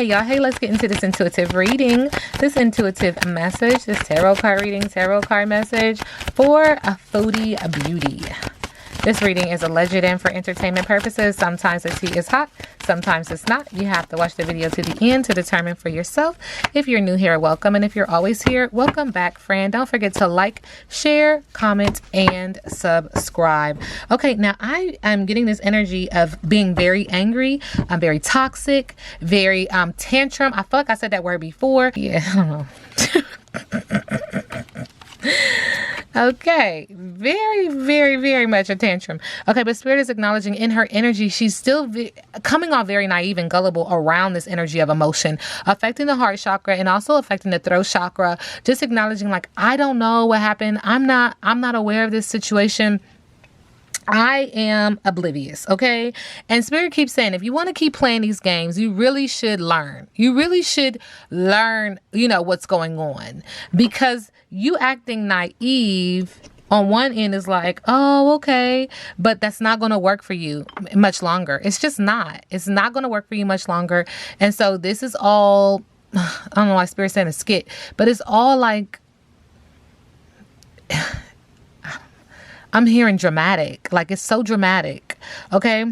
Okay, y'all. Hey, let's get into this intuitive reading. This intuitive message, this tarot card reading, tarot card message for a foodie beauty. This reading is alleged and for entertainment purposes. Sometimes the tea is hot, sometimes it's not. You have to watch the video to the end to determine for yourself. If you're new here, welcome. And if you're always here, welcome back, friend. Don't forget to like, share, comment, and subscribe. Okay, now I am getting this energy of being very angry. I'm very toxic, very tantrum. I feel like I said that word before. Yeah, I don't know. Okay, very much a tantrum. Okay, but Spirit is acknowledging in her energy, she's still coming off very naive and gullible around this energy of emotion, affecting the heart chakra and also affecting the throat chakra. Just acknowledging like, I don't know what happened. I'm not aware of this situation. I am oblivious, okay? And Spirit keeps saying, if you want to keep playing these games, you really should learn. You really should learn, what's going on. Because you acting naive on one end is like, oh, okay. But that's not going to work for you much longer. It's just not. It's not going to work for you much longer. And so this is all, I don't know why Spirit's saying a skit, but it's all like, I'm hearing dramatic, like it's so dramatic, okay?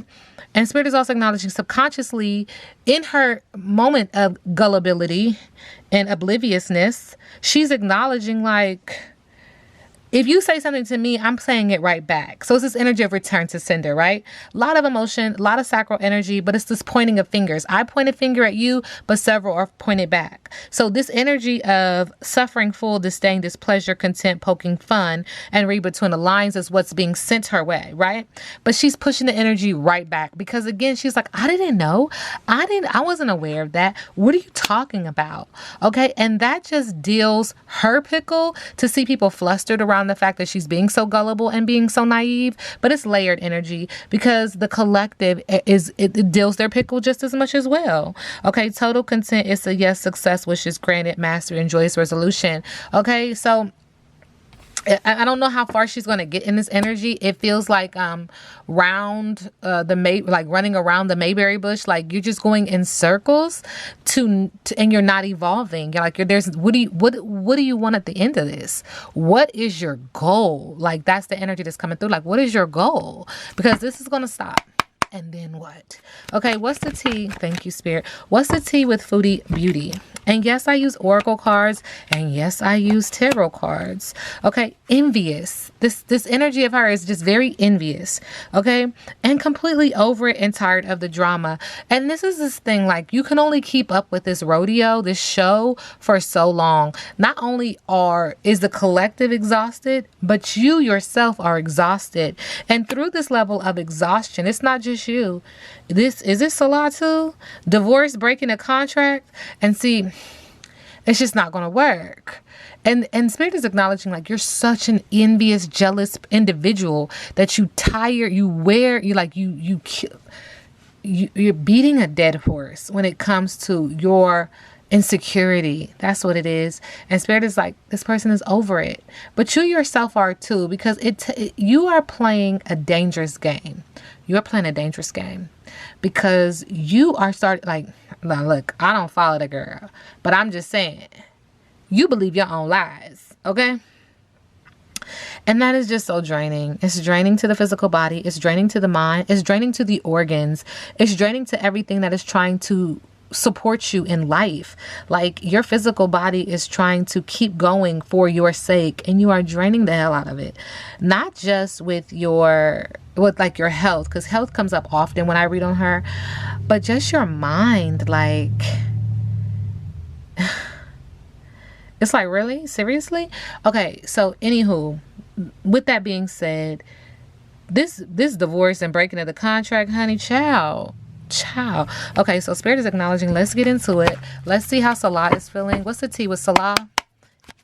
And Spirit is also acknowledging subconsciously in her moment of gullibility and obliviousness, she's acknowledging like, if you say something to me, I'm saying it right back. So it's this energy of return to sender, right? A lot of emotion, a lot of sacral energy, but it's this pointing of fingers. I point a finger at you, but several are pointed back. So this energy of suffering, full, disdain, displeasure, contempt, poking fun, and read between the lines is what's being sent her way, right? But she's pushing the energy right back because again, she's like, I didn't know. I wasn't aware of that. What are you talking about? Okay. And that just deals her pickle to see people flustered around the fact that she's being so gullible and being so naive, but it's layered energy because the collective it deals their pickle just as much as well. Okay, total content is a yes, success, wishes granted, mastery, and joyous resolution. Okay, so I don't know how far she's going to get in this energy. It feels like running around the Mayberry bush, like you're just going in circles and you're not evolving. You're like what do you want at the end of this? What is your goal? Like that's the energy that's coming through. Like what is your goal? Because this is going to stop. And then what? Okay, what's the tea? Thank you, Spirit. What's the tea with Foodie Beauty? And yes, I use oracle cards. And yes, I use tarot cards. Okay, envious. This energy of her is just very envious. Okay, and completely over it and tired of the drama. And this is this thing, like you can only keep up with this rodeo, this show for so long. Not only is the collective exhausted, but you yourself are exhausted. And through this level of exhaustion, it's not just you. Is this Salah too? Divorce, breaking a contract, and see, it's just not going to work. And Spirit is acknowledging like you're such an envious, jealous individual that you're beating a dead horse when it comes to your insecurity. That's what it is. And Spirit is like, this person is over it, but you yourself are too, because you are playing a dangerous game. You're playing a dangerous game because you are look, I don't follow the girl, but I'm just saying, you believe your own lies. Okay. And that is just so draining. It's draining to the physical body. It's draining to the mind. It's draining to the organs. It's draining to everything that is trying to support you in life. Like your physical body is trying to keep going for your sake, and you are draining the hell out of it. Not just with your health, because health comes up often when I read on her, but just your mind. Like it's like, really? Seriously? Okay, so anywho, with that being said, this divorce and breaking of the contract, honey, child. Okay, so Spirit is acknowledging. Let's get into it. Let's see how Salah is feeling. What's the tea with Salah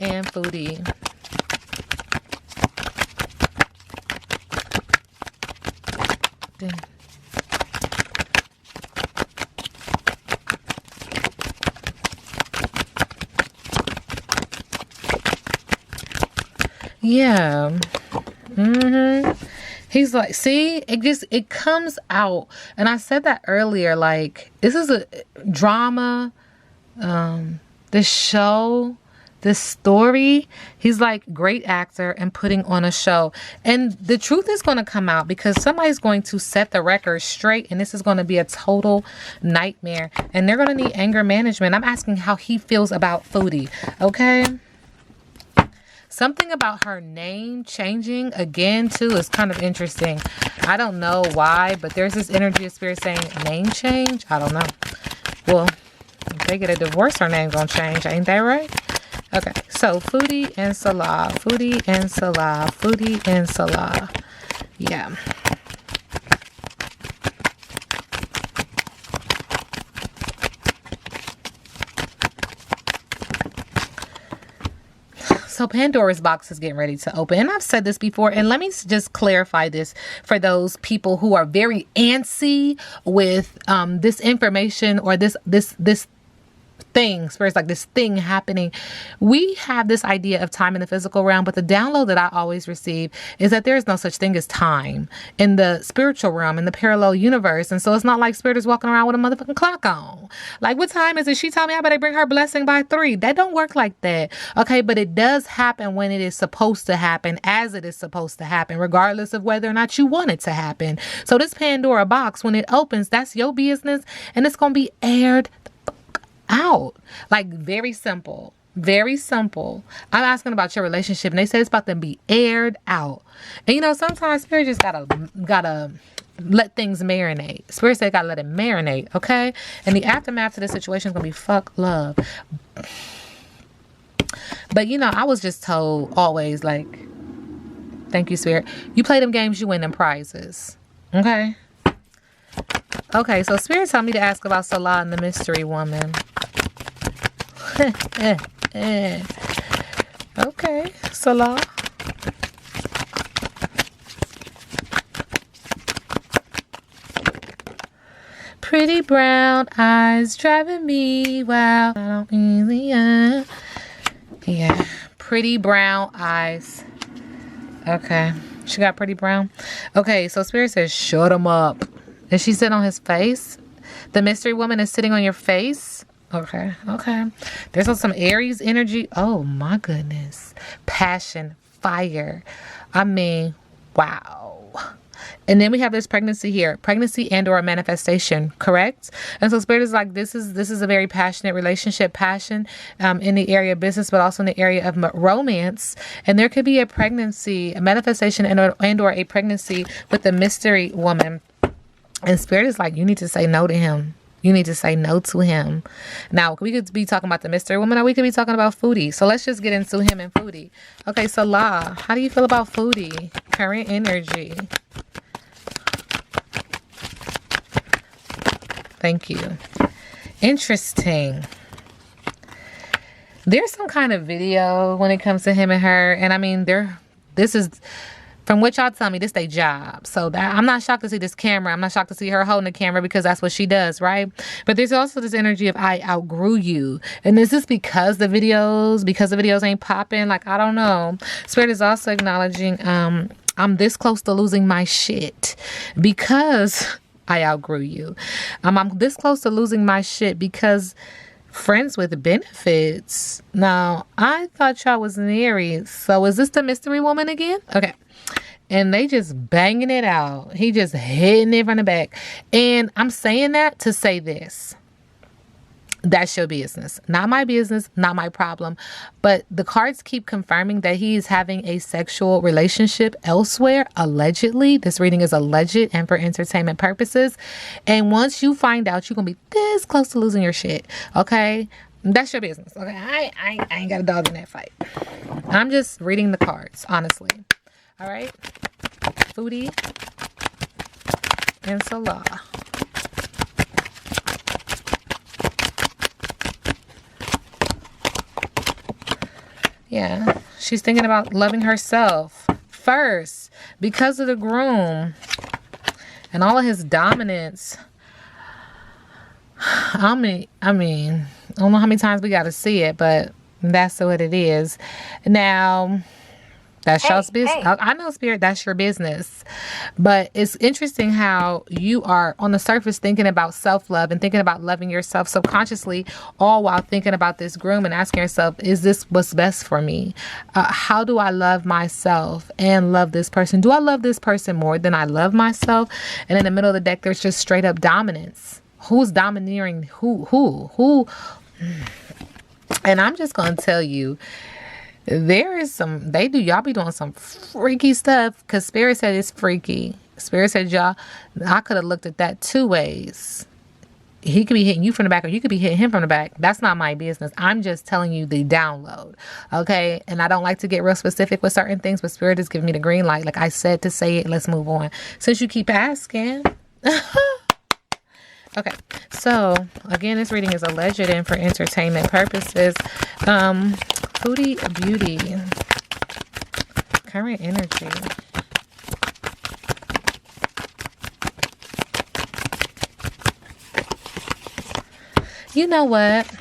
and Foodie? Dang. Yeah. He's like, see, it comes out. And I said that earlier, like, this is a drama, this show, this story. He's like great actor and putting on a show. And the truth is going to come out because somebody's going to set the record straight. And this is going to be a total nightmare. And they're going to need anger management. I'm asking how he feels about Foodie. Okay. Something about her name changing again, too, is kind of interesting. I don't know why, but there's this energy of spirit saying name change. I don't know. Well, if they get a divorce, her name gonna change. Ain't that right? Okay, so Foodie and Salah. Foodie and Salah. Foodie and Salah. Yeah. So Pandora's box is getting ready to open. And I've said this before. And let me just clarify this for those people who are very antsy with this information or this thing, spirits like this thing happening. We have this idea of time in the physical realm, but the download that I always receive is that there is no such thing as time in the spiritual realm, in the parallel universe. And so it's not like spirit is walking around with a motherfucking clock on. Like, what time is it? She told me I better bring her blessing by 3. That don't work like that. Okay, but it does happen when it is supposed to happen, as it is supposed to happen, regardless of whether or not you want it to happen. So this Pandora box, when it opens, that's your business, and it's going to be aired out. Like, very simple. Very simple. I'm asking about your relationship, and they said it's about to be aired out. And you know, sometimes spirit just gotta let things marinate. Spirit said gotta let it marinate, okay? And the aftermath to this situation is gonna be fuck love. But you know, I was just told always, like, thank you, spirit. You play them games, you win them prizes. Okay? Okay, so spirit told me to ask about Salah and the mystery woman. Okay, Salah. Pretty brown eyes driving me wild. I don't really, yeah, pretty brown eyes. Okay, she got pretty brown. Okay, so spirit says, shut him up. Is she sitting on his face? The mystery woman is sitting on your face? Okay, okay. There's also some Aries energy. Oh, my goodness. Passion, fire. I mean, wow. And then we have this pregnancy here. Pregnancy and or manifestation, correct? And so spirit is like, this is a very passionate relationship. Passion in the area of business, but also in the area of romance. And there could be a pregnancy, a manifestation and or a pregnancy with the mystery woman. And spirit is like, you need to say no to him. You need to say no to him. Now, we could be talking about the mystery woman, or we could be talking about Foodie. So let's just get into him and Foodie. Okay, Salah, how do you feel about Foodie? Current energy. Thank you. Interesting. There's some kind of video when it comes to him and her. And I mean, this is... From what y'all tell me, this their job. So I'm not shocked to see this camera. I'm not shocked to see her holding the camera because that's what she does, right? But there's also this energy of I outgrew you. And is this because the videos ain't popping? Like, I don't know. Spirit is also acknowledging I'm this close to losing my shit because I outgrew you. I'm this close to losing my shit because friends with benefits. Now, I thought y'all was an Aries. So is this the mystery woman again? Okay. And they just banging it out. He just hitting it from the back. And I'm saying that to say this. That's your business. Not my business. Not my problem. But the cards keep confirming that he is having a sexual relationship elsewhere. Allegedly. This reading is alleged and for entertainment purposes. And once you find out, you're going to be this close to losing your shit. Okay? That's your business. Okay? I ain't got a dog in that fight. I'm just reading the cards, honestly. All right, Foodie and Salah. Yeah, she's thinking about loving herself first because of the groom and all of his dominance. I mean, I don't know how many times we got to see it, but that's what it is. Now, That's y'all's business. I know, Spirit, that's your business. But it's interesting how you are on the surface thinking about self-love and thinking about loving yourself subconsciously, all while thinking about this groom and asking yourself, is this what's best for me? How do I love myself and love this person? Do I love this person more than I love myself? And in the middle of the deck, there's just straight up dominance. Who's domineering who? And I'm just going to tell you, there is y'all be doing some freaky stuff, because Spirit said it's freaky. Spirit said, y'all, I could have looked at that two ways. He could be hitting you from the back, or you could be hitting him from the back. That's not my business. I'm just telling you the download. Okay. And I don't like to get real specific with certain things, but Spirit is giving me the green light. Like I said to say it, let's move on. Since you keep asking. Okay, so again, this reading is alleged and for entertainment purposes. Foodie Beauty. Current energy. You know what?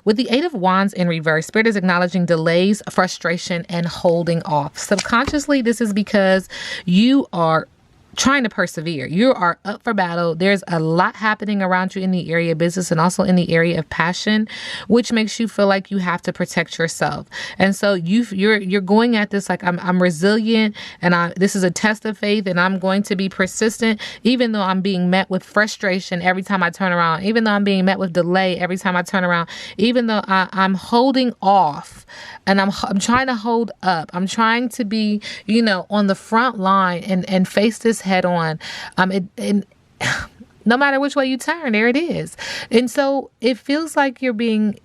With the Eight of Wands in reverse, Spirit is acknowledging delays, frustration, and holding off. Subconsciously, this is because you are trying to persevere. You are up for battle. There's a lot happening around you in the area of business and also in the area of passion, which makes you feel like you have to protect yourself. And so you're going at this like I'm resilient, and this is a test of faith, and I'm going to be persistent, even though I'm being met with frustration every time I turn around, even though I'm being met with delay every time I turn around, even though I'm holding off, and I'm trying to hold up. I'm trying to be, on the front line and face this head on. And no matter which way you turn, there it is. And so it feels like you're being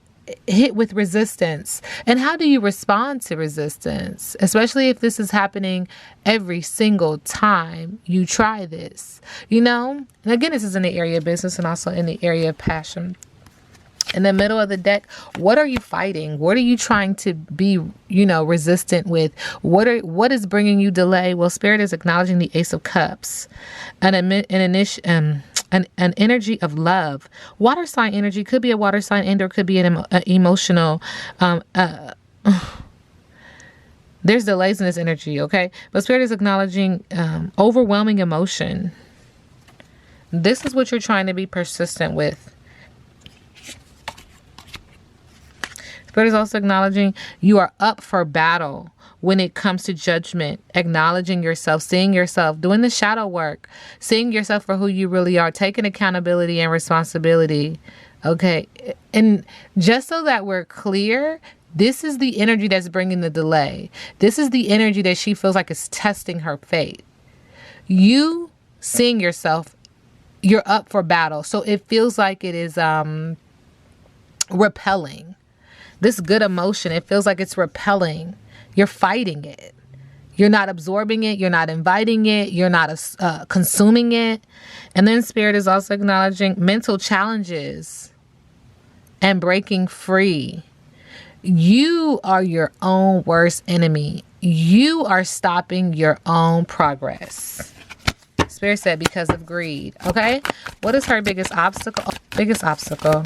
hit with resistance. And how do you respond to resistance? Especially if this is happening every single time you try this, And again, this is in the area of business and also in the area of passion. In the middle of the deck, what are you fighting? What are you trying to be, resistant with? What is bringing you delay? Well, Spirit is acknowledging the Ace of Cups, an energy of love. Water sign energy could be a water sign, and or could be an emotional. There's delays in this energy, okay? But Spirit is acknowledging overwhelming emotion. This is what you're trying to be persistent with. Spirit is also acknowledging you are up for battle when it comes to judgment, acknowledging yourself, seeing yourself, doing the shadow work, seeing yourself for who you really are, taking accountability and responsibility. Okay. And just so that we're clear, this is the energy that's bringing the delay. This is the energy that she feels like is testing her fate. You seeing yourself, you're up for battle. So it feels like it is repelling. This good emotion, it feels like it's repelling. You're fighting it. You're not absorbing it. You're not inviting it. You're not consuming it. And then Spirit is also acknowledging mental challenges and breaking free. You are your own worst enemy. You are stopping your own progress. Spirit said because of greed. Okay? What is her biggest obstacle? Biggest obstacle.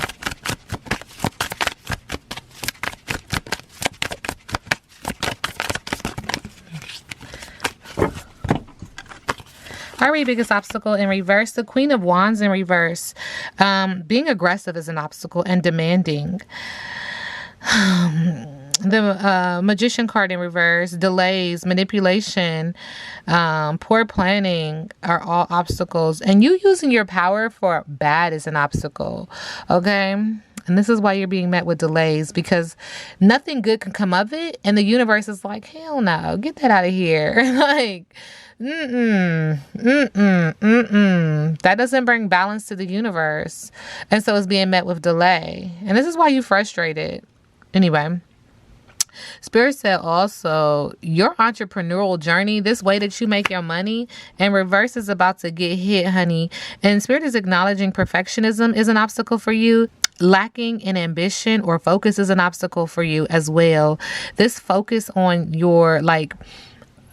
Our biggest obstacle in reverse, the Queen of Wands in reverse. Being aggressive is an obstacle and demanding. The Magician card in reverse, delays, manipulation, poor planning are all obstacles. And you using your power for bad is an obstacle. Okay? And this is why you're being met with delays, because nothing good can come of it. And the universe is like, hell no, get that out of here. Like, that doesn't bring balance to the universe. And so it's being met with delay. And this is why you're frustrated. Anyway, Spirit said also your entrepreneurial journey, this way that you make your money, and reverse is about to get hit, honey. And Spirit is acknowledging perfectionism is an obstacle for you. Lacking in ambition or focus is an obstacle for you as well. This focus on your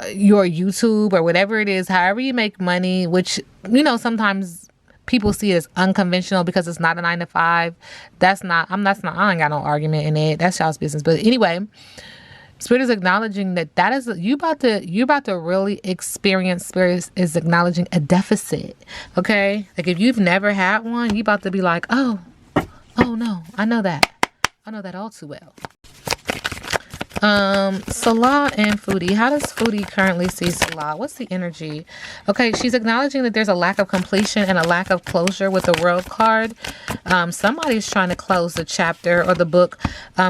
YouTube or whatever it is, however you make money, which, sometimes people see it as unconventional because it's not a 9-to-5. I ain't got no argument in it. That's y'all's business. But anyway, Spirit is acknowledging that is you about to really experience. Spirit is acknowledging a deficit. Okay, like if you've never had one, you about to be like, oh no, I know that all too well. Salah and Foodie. How does Foodie currently see Salah? What's the energy? Okay, she's acknowledging that there's a lack of completion and a lack of closure with the World card. Somebody's trying to close the chapter or the book.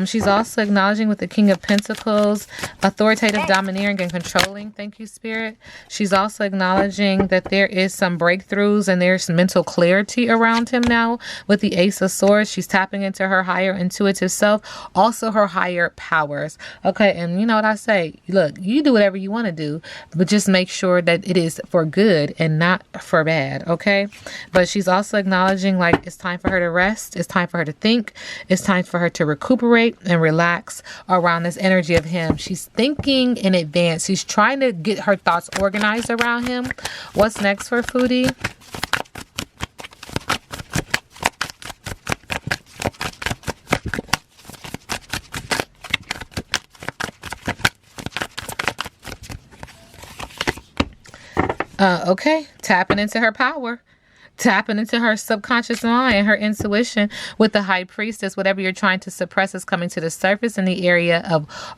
She's also acknowledging with the King of Pentacles, authoritative, domineering, and controlling. Thank you, Spirit. She's also acknowledging that there is some breakthroughs and there's mental clarity around him now with the Ace of Swords. She's tapping into her higher intuitive self, also her higher powers. Okay, and you know what I say? Look, you do whatever you want to do, but just make sure that it is for good and not for bad, okay? But she's also acknowledging like it's time for her to rest. It's time for her to think. It's time for her to recuperate and relax around this energy of him. She's thinking in advance. She's trying to get her thoughts organized around him. What's next for Foodie? Okay, tapping into her power. Tapping into her subconscious mind, her intuition with the High Priestess. Whatever you're trying to suppress is coming to the surface in the area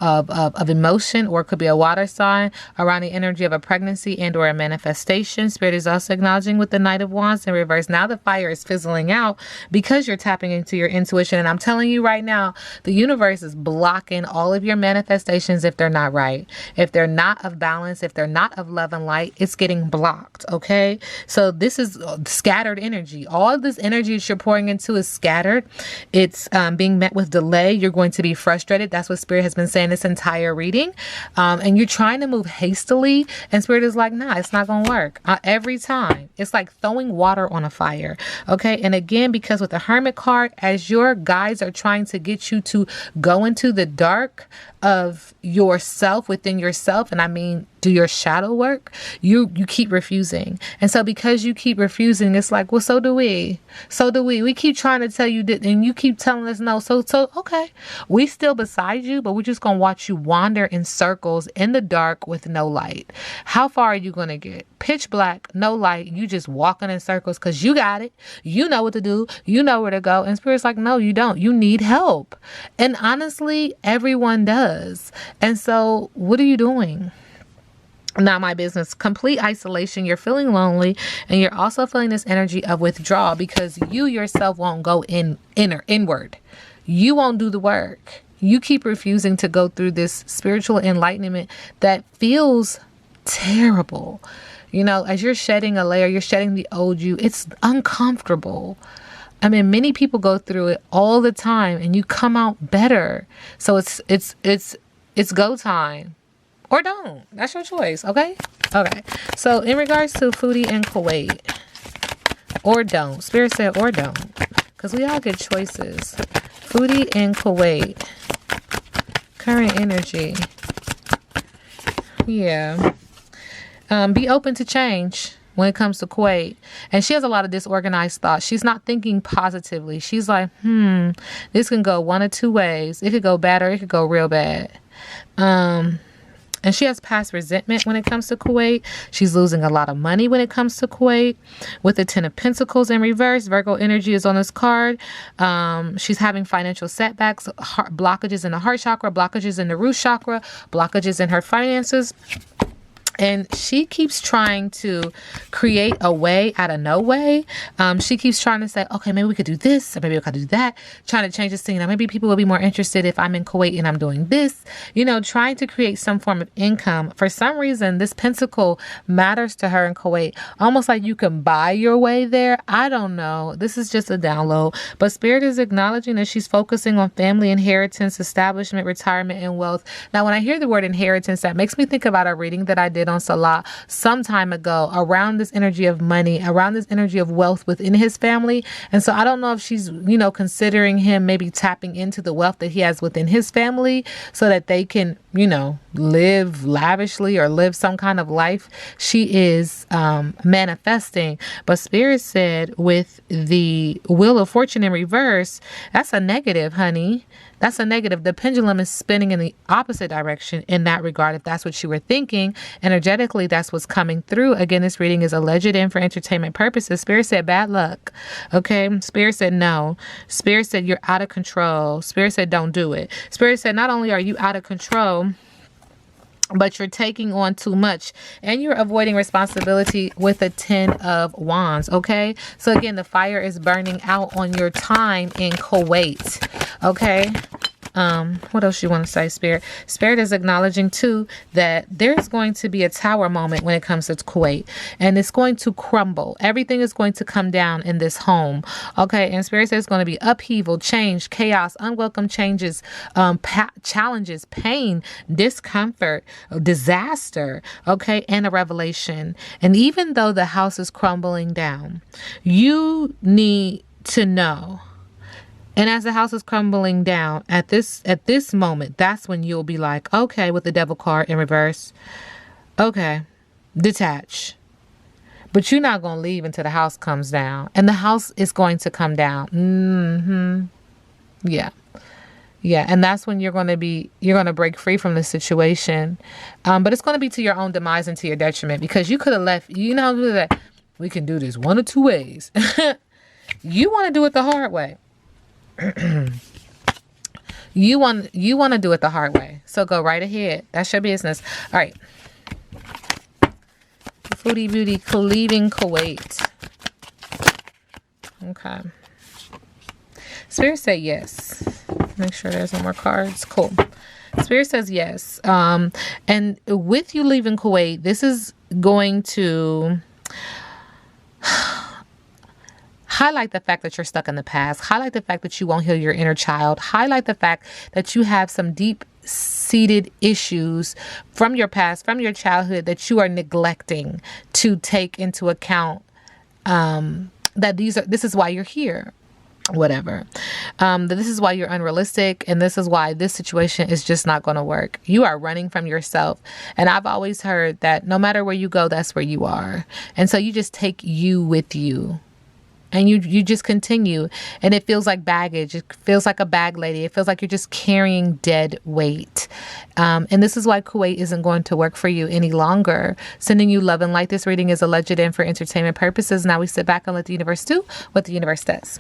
of emotion, or it could be a water sign around the energy of a pregnancy and or a manifestation. Spirit is also acknowledging with the Knight of Wands in reverse. Now the fire is fizzling out because you're tapping into your intuition. And I'm telling you right now, the universe is blocking all of your manifestations if they're not right. If they're not of balance, if they're not of love and light, it's getting blocked. Okay. So this is scattered energy. All of this energy that you're pouring into is scattered. It's being met with delay. You're going to be frustrated. That's what Spirit has been saying this entire reading. And you're trying to move hastily. And Spirit is like, nah, it's not going to work. Every time. It's like throwing water on a fire. Okay. And again, because with the Hermit card, as your guides are trying to get you to go into the dark of yourself, within yourself, and I mean do your shadow work, you keep refusing. And so because you keep refusing, it's like, well, so do we. We keep trying to tell you that, and you keep telling us no. So okay, we still beside you, but we're just gonna watch you wander in circles in the dark with no light. How far are you gonna get? Pitch black, no light, you just walking in circles because you got it. You know what to do. You know where to go. And Spirit's like, no, you don't. You need help. And honestly, everyone does. And so what are you doing? Not my business. Complete isolation. You're feeling lonely, and you're also feeling this energy of withdrawal because you yourself won't go inward. You won't do the work. You keep refusing to go through this spiritual enlightenment that feels terrible. You know, as you're shedding a layer, you're shedding the old you. It's uncomfortable. I mean, many people go through it all the time, and you come out better. So it's go time. Or don't. That's your choice, okay? Okay. So in regards to Foodie and Kuwait, or don't. Spirit said or don't. Because we all get choices. Foodie and Kuwait. Current energy. Yeah. Be open to change when it comes to Kuwait. And she has a lot of disorganized thoughts. She's not thinking positively. She's like, this can go one of two ways. It could go bad or it could go real bad. And she has past resentment when it comes to Kuwait. She's losing a lot of money when it comes to Kuwait. With the Ten of Pentacles in reverse, Virgo energy is on this card. She's having financial setbacks, blockages in the heart chakra, blockages in the root chakra, blockages in her finances. And she keeps trying to create a way out of no way. She keeps trying to say, okay, maybe we could do this, or maybe we could do that. Trying to change the scene. Now, maybe people will be more interested if I'm in Kuwait and I'm doing this. You know, trying to create some form of income. For some reason, this pentacle matters to her in Kuwait. Almost like you can buy your way there. I don't know. This is just a download. But Spirit is acknowledging that she's focusing on family, inheritance, establishment, retirement, and wealth. Now, when I hear the word inheritance, that makes me think about a reading that I did on Salah some time ago around this energy of money, around this energy of wealth within his family. And so I don't know if she's, considering him maybe tapping into the wealth that he has within his family so that they can live lavishly or live some kind of life. She is manifesting. But Spirit said with the Wheel of Fortune in reverse, that's a negative, honey. That's a negative. The pendulum is spinning in the opposite direction in that regard. If that's what you were thinking, energetically, that's what's coming through. Again, this reading is alleged and for entertainment purposes. Spirit said bad luck. Okay. Spirit said no. Spirit said you're out of control. Spirit said don't do it. Spirit said not only are you out of control, but you're taking on too much and you're avoiding responsibility with a 10 of Wands. Okay. So again, the fire is burning out on your time in Kuwait. Okay. What else you want to say, Spirit? Spirit is acknowledging too that there's going to be a tower moment when it comes to Kuwait, and it's going to crumble. Everything is going to come down in this home. Okay. And Spirit says it's going to be upheaval, change, chaos, unwelcome changes, challenges, pain, discomfort, disaster. Okay. And a revelation. And even though the house is crumbling down, you need to know. And as the house is crumbling down at this moment, that's when you'll be like, okay, with the Devil card in reverse. Okay, detach. But you're not going to leave until the house comes down. And the house is going to come down. Yeah. Yeah. And that's when you're going to break free from the situation. But it's going to be to your own demise and to your detriment, because you could have left, that we can do this one or two ways. You want to do it the hard way. You want to do it the hard way. So go right ahead. That's your business. All right. Foodie Beauty leaving Kuwait. Okay. Spirit said yes. Make sure there's no more cards. Cool. Spirit says yes. And with you leaving Kuwait, this is going to highlight the fact that you're stuck in the past. Highlight the fact that you won't heal your inner child. Highlight the fact that you have some deep-seated issues from your past, from your childhood, that you are neglecting to take into account, that this is why you're here. Whatever. That this is why you're unrealistic, and this is why this situation is just not going to work. You are running from yourself. And I've always heard that no matter where you go, that's where you are. And so you just take you with you. And you just continue, and it feels like baggage. It feels like a bag lady. It feels like you're just carrying dead weight. And this is why Kuwait isn't going to work for you any longer. Sending you love and light. This reading is alleged and for entertainment purposes. Now we sit back and let the universe do what the universe does.